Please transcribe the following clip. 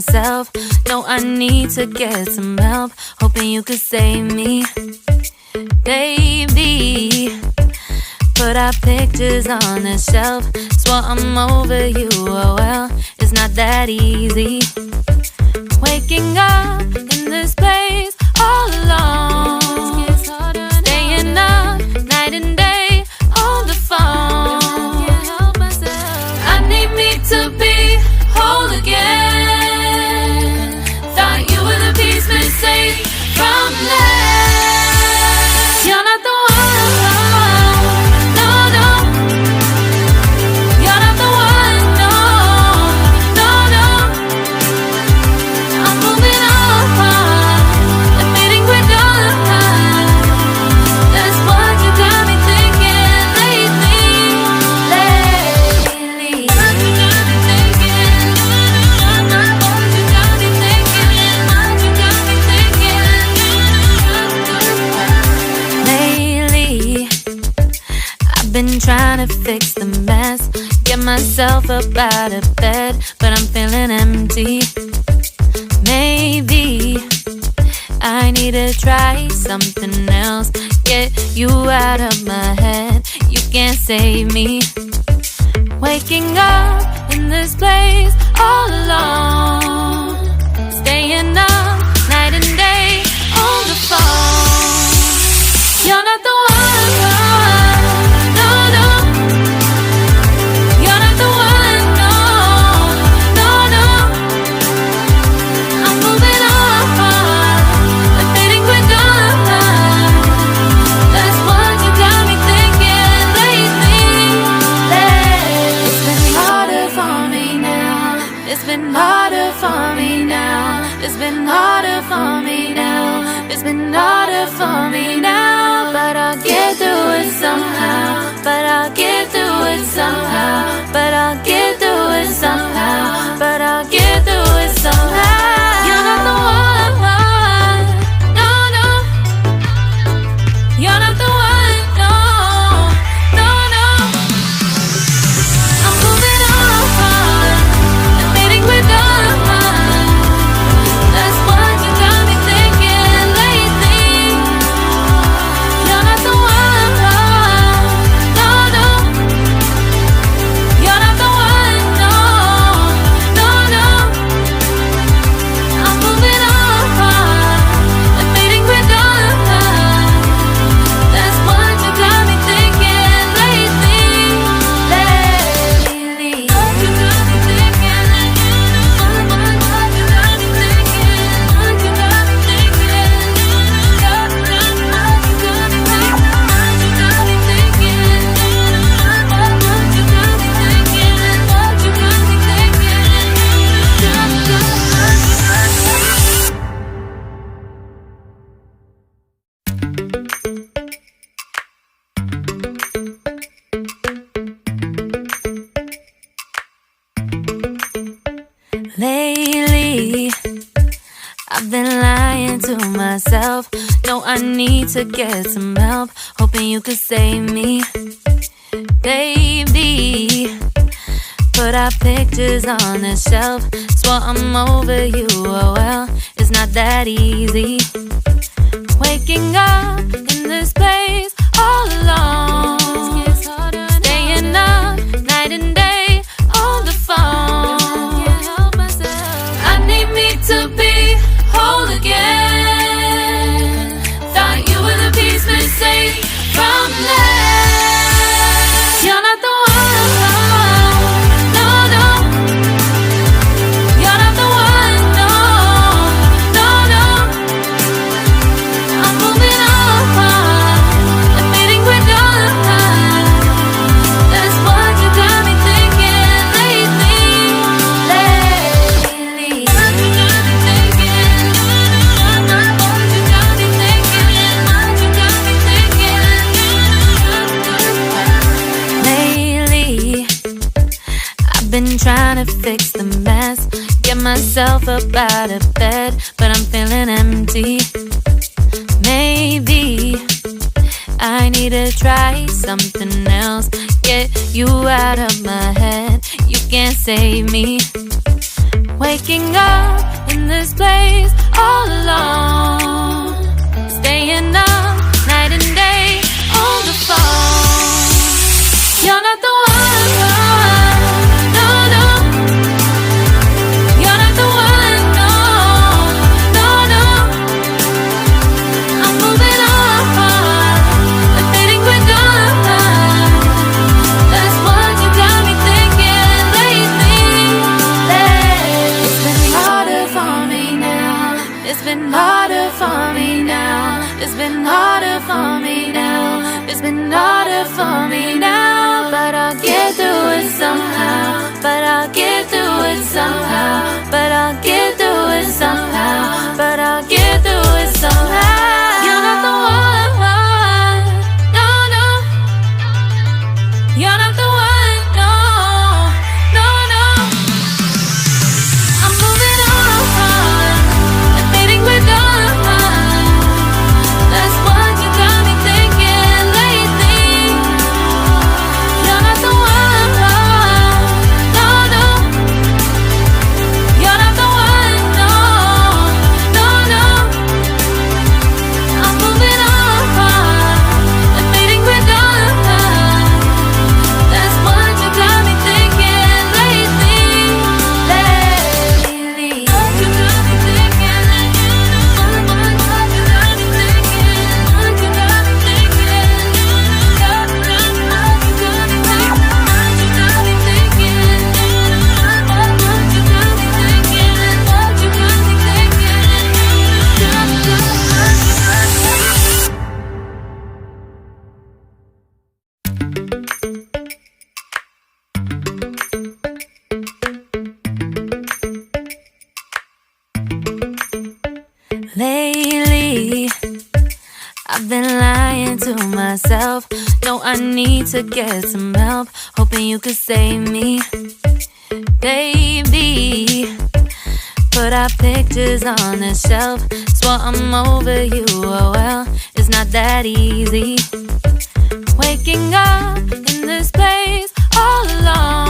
myself. No, I need to get some help. Hoping you could save me, baby. Put our pictures on the shelf. Swore I'm over you, oh well, it's not that easy. Waking up in this place all alone, staying up night and day on the phone. I need me to be whole again. Thought you were the piece missing from last. You're not the one. Been trying to fix the mess, get myself up out of bed, but I'm feeling empty. Maybe I need to try something else. Get you out of my head, you can't save me. Waking up in this place all alone, staying up night and day on the phone. You're not the one. It's been harder for me now. It's been harder for me now. It's been harder for me now. But I'll get through it somehow. But I'll get through it somehow. But I'll get through it somehow. But I'll get through it somehow. You're not the one. No, no. You're not the one. No, no, no. I'm moving on. Lately, I've been lying to myself. No, I need to get some help. Hoping you could save me, baby. Put our pictures on the shelf. Swore I'm over you, oh well, it's not that easy. Waking up in this place all alone, staying up night and day on the phone. To be whole again. Thought you were the piece missing from last. You're not the one. No, no. You're not the one. No, no, no. I'm moving on, admitting we're done. That's what you got me thinking lately. Been trying to fix the mess, get myself up out of bed, but I'm feeling empty. Maybe I need to try something else. Get you out of my head, you can't save me. Waking up in this place all alone, staying up night and day on the phone. You're not the one, no, no. You're not the one, no, no, no. I'm moving on, but fading quick on. That's what you got me thinking lately. It's been harder for me now. It's been harder for me now. It's been harder for me now. It's been harder for me now. But I'll get through it somehow. But I'll get through it somehow. But I'll get through it somehow. But I'll get through it somehow. You're not the one, no, no. You're not the one, no, no, no. I'm moving on, and fading with dawn. That's what you got me thinking lately. You're not the one, no, no. You're not the one, no, no, no. I'm moving on, and fading with dawn. That's what you got me thinking lately. What you got me thinking, what you got me thinking, what you got me thinking, what you got me thinking, what you got me thinking, what you got me Lately, I've been lying to myself. No, I need to get some help. Hoping you could save me, baby. Put our pictures on the shelf. Swore I'm over you, oh well, it's not that easy. Waking up in this place all alone.